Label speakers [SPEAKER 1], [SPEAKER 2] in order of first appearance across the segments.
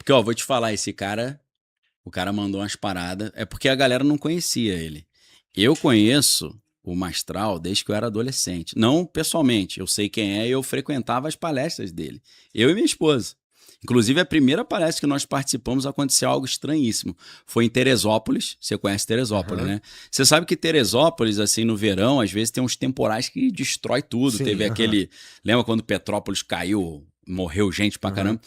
[SPEAKER 1] Porque, ó, vou te falar, o cara mandou umas paradas, é porque a galera não conhecia ele. Eu conheço o Mastral desde que eu era adolescente. Não pessoalmente, eu sei quem é e eu frequentava as palestras dele. Eu e minha esposa. Inclusive, a primeira palestra que nós participamos aconteceu algo estranhíssimo. Foi em Teresópolis. Você conhece Teresópolis, né? Você sabe que Teresópolis, assim, no verão, às vezes tem uns temporais que destrói tudo.
[SPEAKER 2] Sim,
[SPEAKER 1] Teve aquele... Lembra quando Petrópolis caiu, morreu gente pra caramba?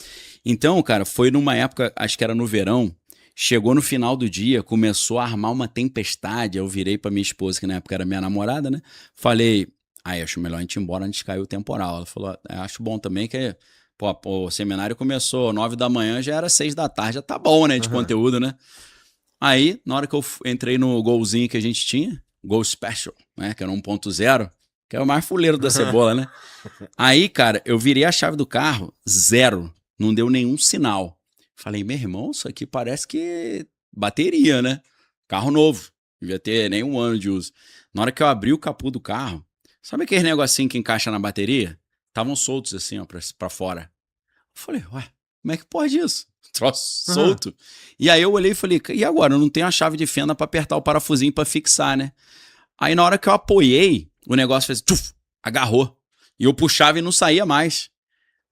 [SPEAKER 1] Então, cara, foi numa época, acho que era no verão, chegou no final do dia, começou a armar uma tempestade. Eu virei pra minha esposa, que na época era minha namorada, né? Falei, acho melhor a gente ir embora antes de cair o temporal. Ela falou, acho bom também que... Pô, o seminário começou 9 da manhã, já era 6 da tarde, já tá bom, né, de conteúdo, né? Aí, na hora que eu entrei no golzinho que a gente tinha, Gol Special, né, que era 1.0, que é o mais fuleiro da cebola, né? Aí, cara, eu virei a chave do carro, 0, não deu nenhum sinal. Falei, meu irmão, isso aqui parece que bateria, né? Carro novo, devia ter nem 1 ano de uso. Na hora que eu abri o capô do carro, sabe aquele negocinho que encaixa na bateria? Estavam soltos assim, ó, pra fora. Eu falei, ué, como é que pode isso? Troço solto. E aí eu olhei e falei, e agora? Eu não tenho a chave de fenda pra apertar o parafusinho pra fixar, né? Aí na hora que eu apoiei, o negócio fez, tchuf, agarrou. E eu puxava e não saía mais.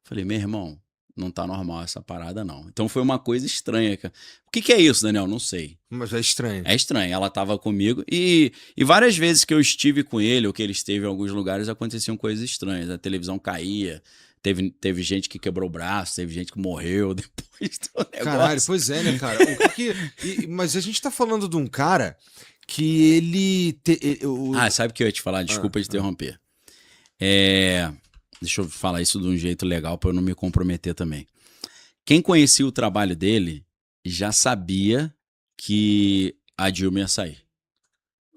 [SPEAKER 1] Falei, meu irmão, não tá normal essa parada não. Então foi uma coisa estranha. O que é isso, Daniel? Não sei.
[SPEAKER 2] Mas é estranho.
[SPEAKER 1] É estranho. Ela tava comigo e várias vezes que eu estive com ele ou que ele esteve em alguns lugares aconteciam coisas estranhas. A televisão caía. Teve gente que quebrou o braço, teve gente que morreu depois do negócio.
[SPEAKER 2] Caralho, pois é, né, cara? Mas a gente tá falando de um cara que ele...
[SPEAKER 1] Sabe o que eu ia te falar? Desculpa te interromper. Deixa eu falar isso de um jeito legal para eu não me comprometer também. Quem conhecia o trabalho dele já sabia que a Dilma ia sair.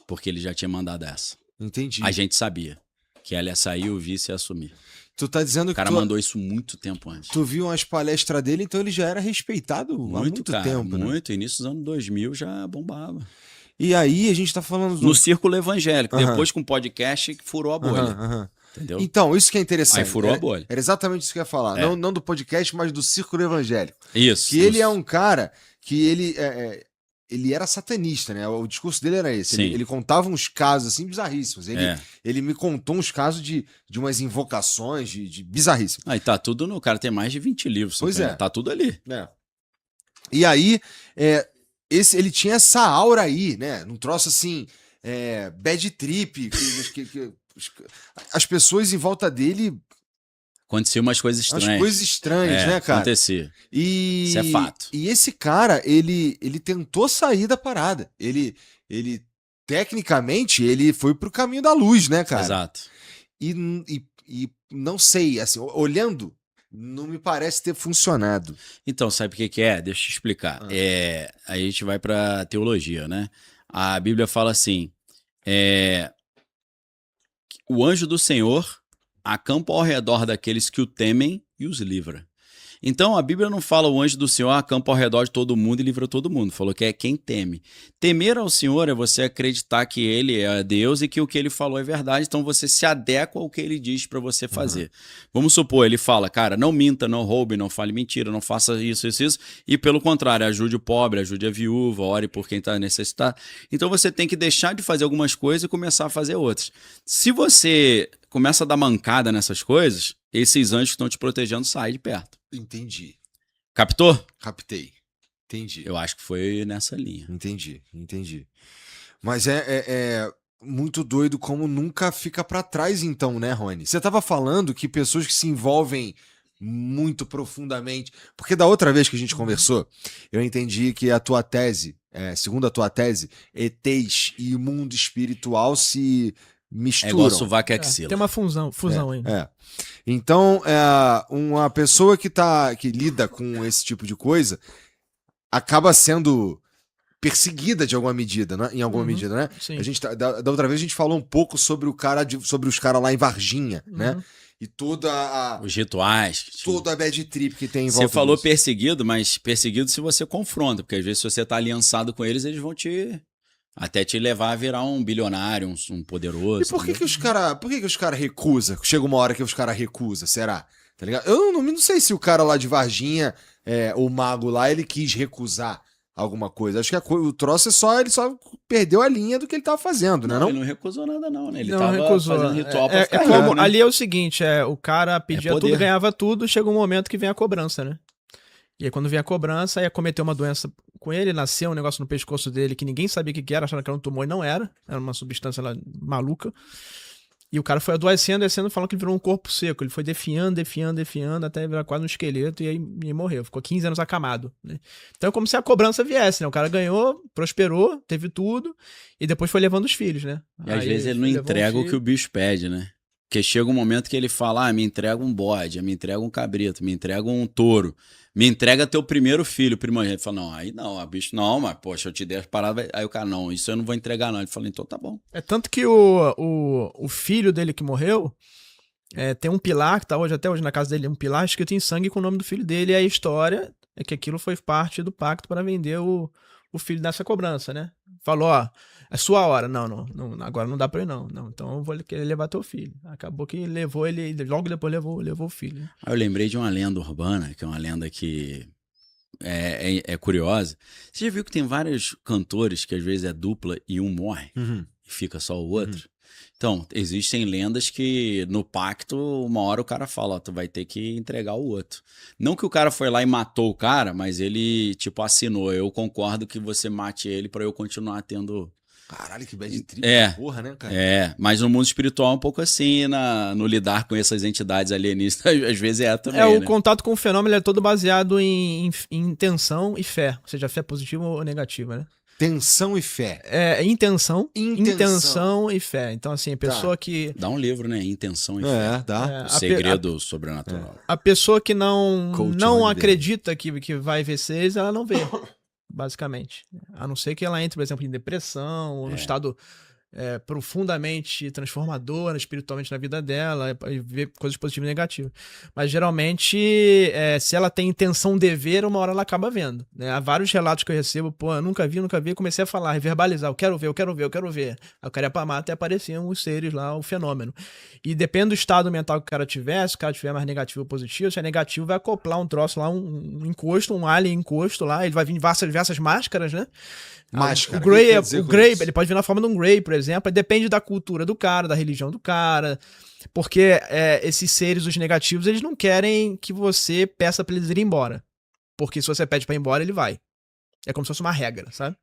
[SPEAKER 1] Porque ele já tinha mandado essa.
[SPEAKER 2] Entendi.
[SPEAKER 1] A gente sabia que ela ia sair e o vice ia assumir.
[SPEAKER 2] Tu tá dizendo que
[SPEAKER 1] o cara mandou isso muito tempo antes.
[SPEAKER 2] Tu viu umas palestras dele, então ele já era respeitado há muito
[SPEAKER 1] cara,
[SPEAKER 2] tempo, né?
[SPEAKER 1] Muito. Início dos anos 2000 já bombava.
[SPEAKER 2] E aí a gente tá falando...
[SPEAKER 1] No círculo evangélico. Depois com o podcast furou a bolha. Entendeu?
[SPEAKER 2] Então, isso que é interessante.
[SPEAKER 1] Aí furou a bolha.
[SPEAKER 2] Era exatamente isso que eu ia falar. Não do podcast, mas do círculo evangélico.
[SPEAKER 1] Isso.
[SPEAKER 2] Que ele é um cara que ele era satanista, né? O discurso dele era esse. Ele contava uns casos assim bizarríssimos. Ele me contou uns casos de umas invocações de bizarríssimos.
[SPEAKER 1] Aí tá tudo no... O cara tem mais de 20 livros.
[SPEAKER 2] Pois é.
[SPEAKER 1] Tá tudo ali.
[SPEAKER 2] E aí, ele tinha essa aura aí, né? Num troço assim, bad trip, as pessoas em volta dele...
[SPEAKER 1] Aconteciam umas coisas estranhas.
[SPEAKER 2] Umas coisas estranhas, né, cara?
[SPEAKER 1] Acontecia. Isso é fato.
[SPEAKER 2] E esse cara, ele tentou sair da parada. Ele tecnicamente, ele foi pro caminho da luz, né, cara?
[SPEAKER 1] Exato.
[SPEAKER 2] E não sei, assim, olhando, não me parece ter funcionado.
[SPEAKER 1] Então, sabe o que é? Deixa eu te explicar. A gente vai pra teologia, né? A Bíblia fala assim, o anjo do Senhor acampa ao redor daqueles que o temem e os livra. Então, a Bíblia não fala o anjo do Senhor acampa ao redor de todo mundo e livra todo mundo. Falou que é quem teme. Temer ao Senhor é você acreditar que Ele é Deus e que o que Ele falou é verdade. Então, você se adequa ao que Ele diz para você fazer. Vamos supor, Ele fala, cara, não minta, não roube, não fale mentira, não faça isso. E pelo contrário, ajude o pobre, ajude a viúva, ore por quem está necessitado. Então, você tem que deixar de fazer algumas coisas e começar a fazer outras. Se você começa a dar mancada nessas coisas, esses anjos que estão te protegendo saem de perto.
[SPEAKER 2] Entendi.
[SPEAKER 1] Captou?
[SPEAKER 2] Captei. Entendi.
[SPEAKER 1] Eu acho que foi nessa linha.
[SPEAKER 2] Entendi. Mas é muito doido como nunca fica pra trás então, né, Rony? Você tava falando que pessoas que se envolvem muito profundamente... Porque da outra vez que a gente conversou, eu entendi que a tua tese, segundo a tua tese, ETs e o mundo espiritual se misturam.
[SPEAKER 1] É igual sovaco e axila.
[SPEAKER 3] Tem uma fusão aí.
[SPEAKER 2] Então, uma pessoa que lida com esse tipo de coisa acaba sendo perseguida de alguma medida, né? Em alguma medida, né?
[SPEAKER 3] Sim.
[SPEAKER 2] A gente da outra vez a gente falou um pouco sobre os caras lá em Varginha, né? E
[SPEAKER 1] os rituais.
[SPEAKER 2] Toda a bad trip que tem em volta.
[SPEAKER 1] Você falou disso. Perseguido, mas perseguido se você confronta, porque às vezes se você tá aliançado com eles, eles vão até te levar a virar um bilionário, um poderoso.
[SPEAKER 2] E por que os caras recusam? Chega uma hora que os caras recusam, será? tá ligado? Eu não sei se o cara lá de Varginha, o mago lá, ele quis recusar alguma coisa. Acho que o troço ele só perdeu a linha do que ele tava fazendo, né?
[SPEAKER 1] Não, ele não recusou nada não, né? Ele
[SPEAKER 3] Não
[SPEAKER 1] tava
[SPEAKER 3] recusou.
[SPEAKER 1] fazendo ritual pra ficar rico,
[SPEAKER 3] como,
[SPEAKER 1] né?
[SPEAKER 3] ali é o seguinte, o cara pedia
[SPEAKER 1] poder.
[SPEAKER 3] tudo, ganhava tudo, chega um momento que vem a cobrança, né? E aí quando vem a cobrança, aí acometeu uma doença com ele, nasceu um negócio no pescoço dele que ninguém sabia o que era, achando que era um tumor e não era uma substância lá maluca. E o cara foi adoecendo, falando que ele virou um corpo seco. Ele foi definhando, até virar quase um esqueleto e aí morreu. Ficou 15 anos acamado, né? Então é como se a cobrança viesse, né? O cara ganhou, prosperou, teve tudo e depois foi levando os filhos, né?
[SPEAKER 1] E às vezes ele não entrega o que o bicho pede, né? Porque chega um momento que ele fala, me entrega um bode, me entrega um cabrito, me entrega um touro, me entrega teu primeiro filho, primogênito. Ele fala, não, aí não, bicho, não, mas poxa, eu te dei as paradas. Aí o cara, não, isso eu não vou entregar não. Ele fala, então tá bom.
[SPEAKER 3] É tanto que o filho dele que morreu, tem um pilar, que tá até hoje na casa dele, um pilar escrito em sangue com o nome do filho dele, e a história é que aquilo foi parte do pacto para vender o filho dessa cobrança, né? Falou, é sua hora. Não, agora não dá pra ir não. Então eu vou querer levar teu filho. Acabou que levou ele, logo depois levou o filho. Né?
[SPEAKER 1] Aí eu lembrei de uma lenda urbana, que é uma lenda que é curiosa. Você já viu que tem vários cantores que às vezes é dupla e um morre e fica só o outro? Então, existem lendas que no pacto, uma hora o cara fala, tu vai ter que entregar o outro. Não que o cara foi lá e matou o cara, mas ele, tipo, assinou. Eu concordo que você mate ele pra eu continuar tendo...
[SPEAKER 2] Caralho, que bad trip, porra, né, cara?
[SPEAKER 1] Mas no mundo espiritual é um pouco assim, no lidar com essas entidades alienistas, às vezes também,
[SPEAKER 3] o
[SPEAKER 1] né?
[SPEAKER 3] contato com o fenômeno é todo baseado em intenção e fé, ou seja, fé positiva ou negativa, né?
[SPEAKER 2] Tensão e fé.
[SPEAKER 3] Intenção e fé. Então, assim, a pessoa que...
[SPEAKER 1] Dá um livro, né? Intenção e fé.
[SPEAKER 2] Dá.
[SPEAKER 1] O segredo sobrenatural.
[SPEAKER 3] A pessoa que não acredita que vai ver seres, ela não vê. Basicamente. A não ser que ela entre, por exemplo, em depressão, ou num estado profundamente transformador espiritualmente na vida dela, e ver coisas positivas e negativas. Mas geralmente, se ela tem intenção de ver, uma hora ela acaba vendo. Né? Há vários relatos que eu recebo, eu nunca vi, comecei a falar, verbalizar, eu quero ver. Aí o cara ia pra mata e apareciam os seres lá, o fenômeno. E depende do estado mental que o cara tiver, se o cara tiver mais negativo ou positivo, se é negativo, vai acoplar um troço lá, um encosto, um alien encosto lá, ele vai vir diversas máscaras, né?
[SPEAKER 2] Máscara.
[SPEAKER 3] O Grey, ele pode vir na forma de um Grey, por exemplo, depende da cultura do cara, da religião do cara, porque esses seres, os negativos, eles não querem que você peça pra eles irem embora, porque se você pede pra ir embora, ele vai. É como se fosse uma regra, sabe?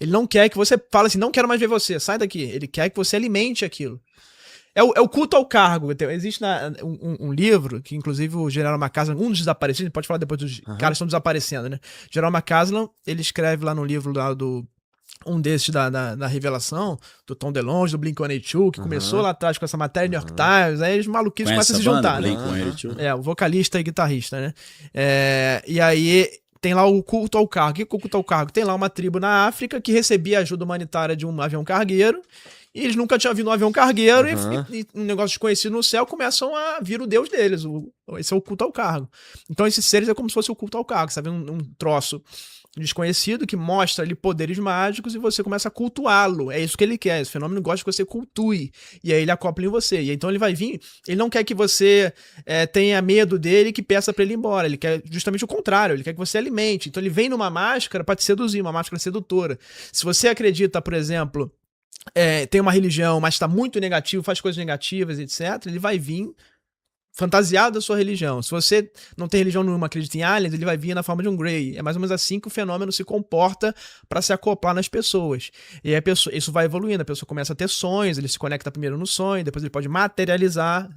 [SPEAKER 3] Ele não quer que você fale assim, não quero mais ver você, sai daqui. Ele quer que você alimente aquilo. É o culto ao cargo. Existe um livro, que inclusive o Gerald McCasland, um dos desaparecidos, pode falar depois dos caras que estão desaparecendo, né? Gerald McCasland, ele escreve lá no livro lá um desses da Revelação, do Tom DeLonge, do Blink-182, que começou lá atrás com essa matéria New York Times, aí os maluquinhos começam a se juntar, né? O vocalista e guitarrista, né? E aí tem lá o culto ao cargo. O que é o culto ao cargo? Tem lá uma tribo na África que recebia ajuda humanitária de um avião cargueiro, e eles nunca tinham visto um avião cargueiro, e um negócio desconhecido no céu, começam a vir o deus deles. Esse é o culto ao cargo. Então esses seres é como se fosse o culto ao cargo, sabe? Um troço desconhecido que mostra ali poderes mágicos e você começa a cultuá-lo. É isso que ele quer. Esse fenômeno gosta que você cultue. E aí ele acopla em você. E então ele vai vir, ele não quer que você tenha medo dele e que peça pra ele ir embora. Ele quer justamente o contrário. Ele quer que você alimente. Então ele vem numa máscara pra te seduzir, uma máscara sedutora. Se você acredita, por exemplo, tem uma religião, mas tá muito negativo, faz coisas negativas, etc., ele vai vir fantasiado da sua religião. Se você não tem religião nenhuma, acredita em aliens, ele vai vir na forma de um Grey. É mais ou menos assim que o fenômeno se comporta para se acoplar nas pessoas. E aí isso vai evoluindo, a pessoa começa a ter sonhos, ele se conecta primeiro no sonho, depois ele pode materializar,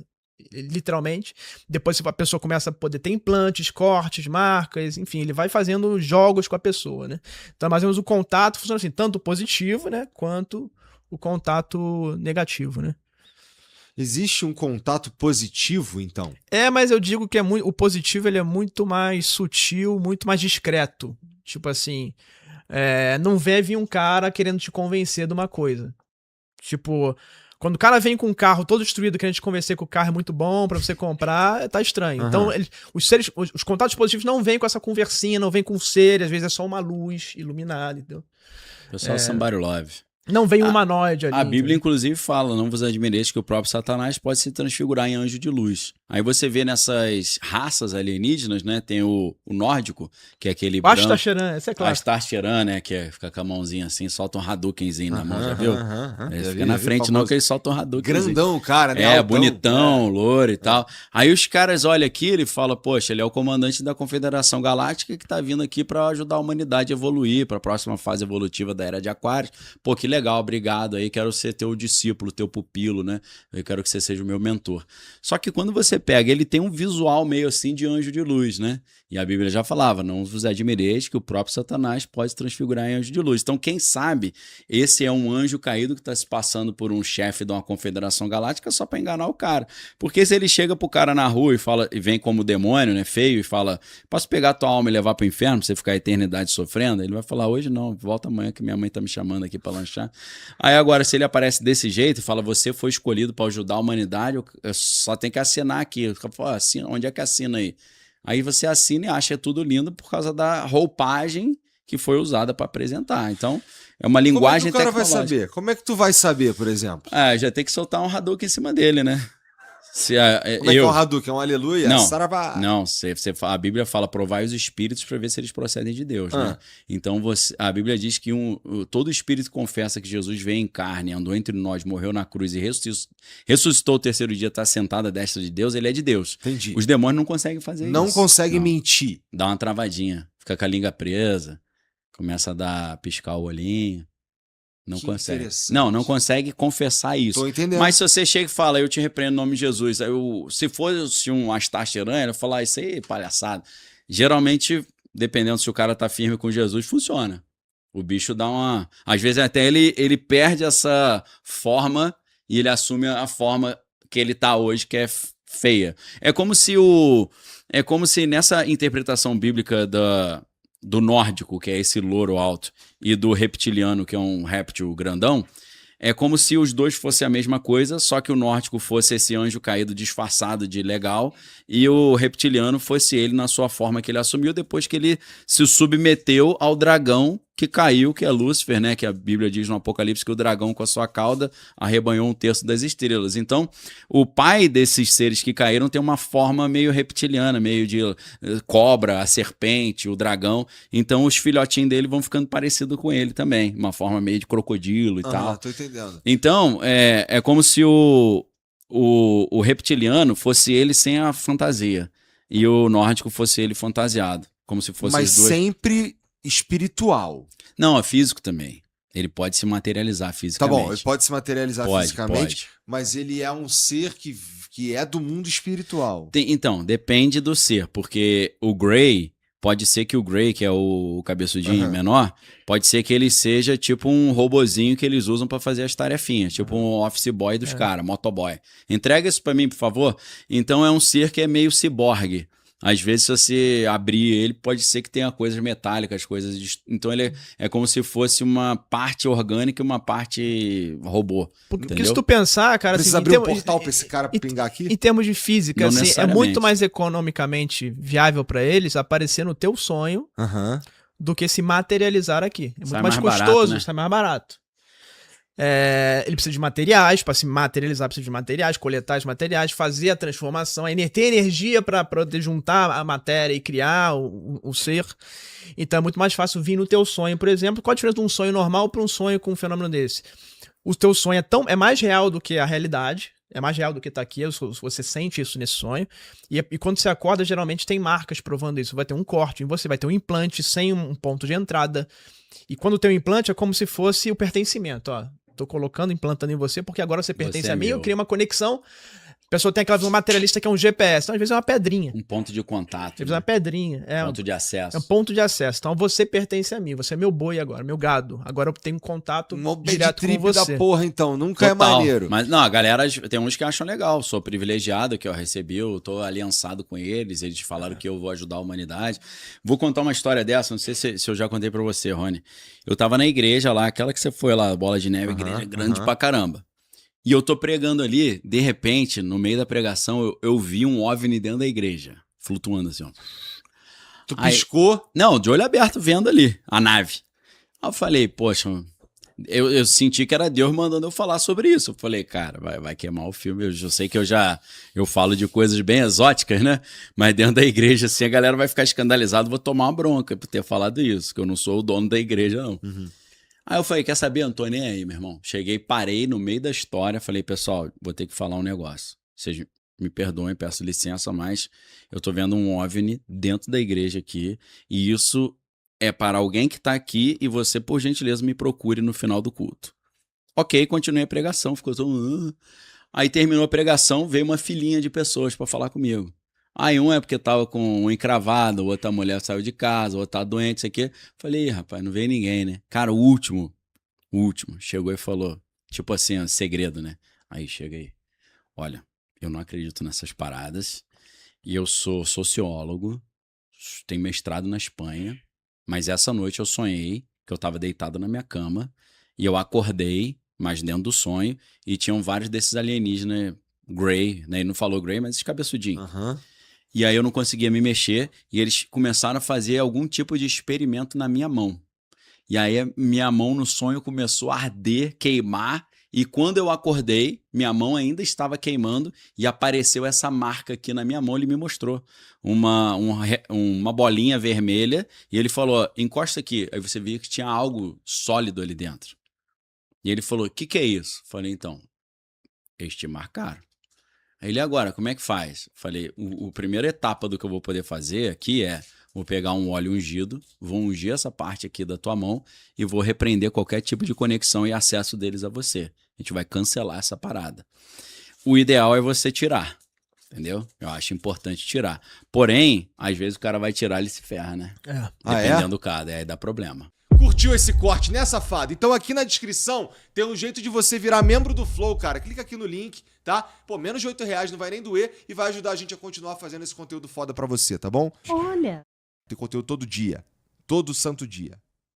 [SPEAKER 3] literalmente. Depois a pessoa começa a poder ter implantes, cortes, marcas, enfim, ele vai fazendo jogos com a pessoa, né? Então, mais ou menos o contato funciona assim, tanto positivo, né, quanto o contato negativo, né?
[SPEAKER 2] Existe um contato positivo, então?
[SPEAKER 3] Mas eu digo que o positivo ele é muito mais sutil, muito mais discreto. Tipo assim, não vai vir um cara querendo te convencer de uma coisa. Tipo, quando o cara vem com um carro todo destruído querendo te convencer que o carro é muito bom pra você comprar, tá estranho. Então, os contatos positivos não vêm com essa conversinha, não vêm com ser, às vezes é só uma luz iluminada, entendeu?
[SPEAKER 1] Pessoal, somebody love.
[SPEAKER 3] Não vem um humanoide ali.
[SPEAKER 1] A Bíblia, inclusive, fala, não vos admireis que o próprio Satanás pode se transfigurar em anjo de luz. Aí você vê nessas raças alienígenas, né? Tem o nórdico, que é aquele
[SPEAKER 3] O Astacheran, esse é claro.
[SPEAKER 1] Astacheran, né? Que fica com a mãozinha assim, solta um Hadoukenzinho na mão, já viu?
[SPEAKER 2] Já
[SPEAKER 1] Fica na frente não, que ele solta um Hadoukenzinho.
[SPEAKER 2] Grandão, o cara, né?
[SPEAKER 1] É,
[SPEAKER 2] Altão.
[SPEAKER 1] bonitão, louro e tal. Aí os caras olham aquilo e falam, poxa, ele é o comandante da Confederação Galáctica que tá vindo aqui para ajudar a humanidade a evoluir para a próxima fase evolutiva da Era de Aquários. Pô, que legal, obrigado aí, quero ser teu discípulo, teu pupilo, né? Eu quero que você seja o meu mentor. Só que quando você pega, ele tem um visual meio assim de anjo de luz, né? E a Bíblia já falava, não vos admireis que o próprio Satanás pode se transfigurar em anjo de luz. Então, quem sabe, esse é um anjo caído que está se passando por um chefe de uma confederação galáctica só para enganar o cara. Porque se ele chega pro cara na rua e fala, e vem como demônio, né, feio, e fala, posso pegar tua alma e levar pro inferno pra você ficar a eternidade sofrendo? Ele vai falar, hoje não, volta amanhã que minha mãe tá me chamando aqui para lanchar. Aí agora, se ele aparece desse jeito e fala, você foi escolhido para ajudar a humanidade, eu só tem que assinar aqui. Eu falo, assina, onde é que assina aí? Aí você assina e acha tudo lindo por causa da roupagem que foi usada para apresentar. Então, é uma linguagem
[SPEAKER 2] Como é que o cara
[SPEAKER 1] tecnológica.
[SPEAKER 2] vai saber? Como é que tu vai saber, por exemplo?
[SPEAKER 1] Ah, já tem que soltar um Hadouken em cima dele, né? Se
[SPEAKER 2] Como é que é um Hadouken? É um aleluia?
[SPEAKER 1] Não,
[SPEAKER 2] Saravá.
[SPEAKER 1] não, a Bíblia fala, provai os espíritos para ver se eles procedem de Deus, né? Então a Bíblia diz que todo espírito confessa que Jesus veio em carne, andou entre nós, morreu na cruz e ressuscitou o terceiro dia, está sentado à destra de Deus, ele é de Deus.
[SPEAKER 2] Entendi.
[SPEAKER 1] Os demônios não conseguem fazer isso.
[SPEAKER 2] Não consegue
[SPEAKER 1] Não.
[SPEAKER 2] mentir.
[SPEAKER 1] Dá uma travadinha, fica com a língua presa, começa a piscar o olhinho. Não
[SPEAKER 2] Que
[SPEAKER 1] consegue.
[SPEAKER 2] interessante.
[SPEAKER 1] Não consegue confessar isso.
[SPEAKER 2] Tô entendendo.
[SPEAKER 1] Mas se você chega e fala, eu te repreendo em nome de Jesus, se fosse um Astacheran, ele falar, isso aí é palhaçada. Geralmente, dependendo se o cara tá firme com Jesus, funciona. O bicho dá uma... Às vezes até ele perde essa forma e ele assume a forma que ele tá hoje, que é feia. É como se nessa interpretação bíblica do nórdico, que é esse louro alto, e do reptiliano, que é um réptil grandão, é como se os dois fossem a mesma coisa, só que o nórdico fosse esse anjo caído disfarçado de legal e o reptiliano fosse ele na sua forma que ele assumiu depois que ele se submeteu ao dragão que caiu, que é Lúcifer, né? Que a Bíblia diz no Apocalipse que o dragão com a sua cauda arrebanhou 1/3 das estrelas. Então, o pai desses seres que caíram tem uma forma meio reptiliana, meio de cobra, a serpente, o dragão. Então, os filhotinhos dele vão ficando parecidos com ele também, uma forma meio de crocodilo e tal.
[SPEAKER 2] Tô entendendo.
[SPEAKER 1] Então, é como se o reptiliano fosse ele sem a fantasia e o nórdico fosse ele fantasiado, como se fosse
[SPEAKER 2] Mas
[SPEAKER 1] os dois.
[SPEAKER 2] sempre espiritual.
[SPEAKER 1] Não, é físico também. Ele pode se materializar
[SPEAKER 2] Tá
[SPEAKER 1] fisicamente.
[SPEAKER 2] bom, ele pode se materializar
[SPEAKER 1] Pode,
[SPEAKER 2] fisicamente,
[SPEAKER 1] pode.
[SPEAKER 2] mas ele é um ser que é do mundo espiritual.
[SPEAKER 1] Então, depende do ser, porque o Grey, pode ser que o Grey, que é o cabeçudinho menor, pode ser que ele seja tipo um robozinho que eles usam pra fazer as tarefinhas, tipo um office boy dos caras, motoboy. Entrega isso pra mim, por favor. Então é um ser que é meio ciborgue. Às vezes, se você abrir ele, pode ser que tenha coisas metálicas, Então, ele é como se fosse uma parte orgânica e uma parte robô.
[SPEAKER 3] Porque se tu pensar, cara...
[SPEAKER 2] Precisa
[SPEAKER 3] assim,
[SPEAKER 2] abrir um portal pra esse cara pingar aqui?
[SPEAKER 3] Em termos de física,
[SPEAKER 1] Não
[SPEAKER 3] assim, é
[SPEAKER 1] necessariamente.
[SPEAKER 3] muito mais economicamente viável pra eles aparecer no teu sonho do que se materializar aqui. É muito
[SPEAKER 1] Sai
[SPEAKER 3] mais
[SPEAKER 1] mais
[SPEAKER 3] custoso,
[SPEAKER 1] barato, né?
[SPEAKER 3] sai mais barato. Ele precisa de materiais, para se materializar precisa de materiais, coletar os materiais, fazer a transformação, ter energia para poder juntar a matéria e criar o ser. Então é muito mais fácil vir no teu sonho, por exemplo. Qual a diferença de um sonho normal para um sonho com um fenômeno desse? O teu sonho é mais real do que a realidade, é mais real do que tá aqui, você sente isso nesse sonho, e quando você acorda, geralmente tem marcas provando isso. Vai ter um corte em você, vai ter um implante sem um ponto de entrada, e quando tem um implante é como se fosse o pertencimento, ó. Tô colocando, implantando em você, porque agora você pertence
[SPEAKER 1] Você é
[SPEAKER 3] a mim,
[SPEAKER 1] meu.
[SPEAKER 3] eu criei uma conexão. A pessoa tem aquela visão materialista que é um GPS, então às vezes é uma pedrinha.
[SPEAKER 1] Um ponto de contato,
[SPEAKER 3] Às vezes é uma pedrinha.
[SPEAKER 1] ponto de acesso.
[SPEAKER 3] É um ponto de acesso. Então você pertence a mim, você é meu boi agora, meu gado. Agora eu tenho contato
[SPEAKER 2] Um bad
[SPEAKER 3] direto com
[SPEAKER 2] trip
[SPEAKER 3] você.
[SPEAKER 2] da porra, então. Nunca é
[SPEAKER 1] Total.
[SPEAKER 2] maneiro.
[SPEAKER 1] Mas não, a galera, tem uns que acham legal. Sou privilegiado que eu recebi, eu tô aliançado com eles. Eles falaram que eu vou ajudar a humanidade. Vou contar uma história dessa, não sei se eu já contei pra você, Rony. Eu tava na igreja lá, aquela que você foi lá, Bola de Neve, igreja grande pra caramba. E eu tô pregando ali, de repente, no meio da pregação, eu vi um OVNI dentro da igreja, flutuando assim, ó.
[SPEAKER 2] Tu
[SPEAKER 1] Aí-
[SPEAKER 2] piscou.
[SPEAKER 1] Não, de olho aberto, vendo ali a nave. Aí eu falei, poxa, Eu senti que era Deus mandando eu falar sobre isso. Eu falei, cara, vai queimar o filme. Eu sei que eu falo de coisas bem exóticas, né? Mas dentro da igreja, assim, a galera vai ficar escandalizada. Vou tomar uma bronca por ter falado isso, que eu não sou o dono da igreja, não.
[SPEAKER 2] Uhum.
[SPEAKER 1] Aí eu falei, quer saber, não tô nem aí, meu irmão. Cheguei, parei no meio da história. Falei, pessoal, vou ter que falar um negócio. Vocês me perdoem, peço licença, mas eu tô vendo um OVNI dentro da igreja aqui. E isso é para alguém que está aqui e você, por gentileza, me procure no final do culto. Ok, continuei a pregação, ficou todo... Aí terminou a pregação, veio uma filinha de pessoas para falar comigo. Aí um é porque tava com um encravado, outra mulher saiu de casa, outra tá doente, isso aqui. Falei, ih, rapaz, não veio ninguém, né? Cara, o último, chegou e falou, tipo assim, ó, segredo, né? Aí chega aí, olha, eu não acredito nessas paradas e eu sou sociólogo, tenho mestrado na Espanha. Mas essa noite eu sonhei que eu estava deitado na minha cama e eu acordei, mas dentro do sonho, e tinham vários desses alienígenas Grey, né? Ele não falou Grey, mas esses cabeçudinhos.
[SPEAKER 2] Uhum.
[SPEAKER 1] E aí eu não conseguia me mexer e eles começaram a fazer algum tipo de experimento na minha mão. E aí minha mão no sonho começou a arder, queimar, e quando eu acordei, minha mão ainda estava queimando e apareceu essa marca aqui na minha mão, ele me mostrou uma bolinha vermelha e ele falou, encosta aqui. Aí você via que tinha algo sólido ali dentro. E ele falou, o que é isso? Falei, então, eles te marcaram. Aí ele, agora, como é que faz? Falei, a primeira etapa do que eu vou poder fazer aqui é, vou pegar um óleo ungido, vou ungir essa parte aqui da tua mão e vou repreender qualquer tipo de conexão e acesso deles a você. A gente vai cancelar essa parada. O ideal é você tirar, entendeu? Eu acho importante tirar. Porém, às vezes o cara vai tirar e ele se ferra, né? Dependendo do cara, aí dá problema.
[SPEAKER 2] Curtiu esse corte, né, safado? Então aqui na descrição tem um jeito de você virar membro do Flow, cara. Clica aqui no link, tá? Pô, menos de R$8, não vai nem doer e vai ajudar a gente a continuar fazendo esse conteúdo foda pra você, tá bom?
[SPEAKER 4] Olha!
[SPEAKER 2] Tem conteúdo todo dia. Todo santo dia.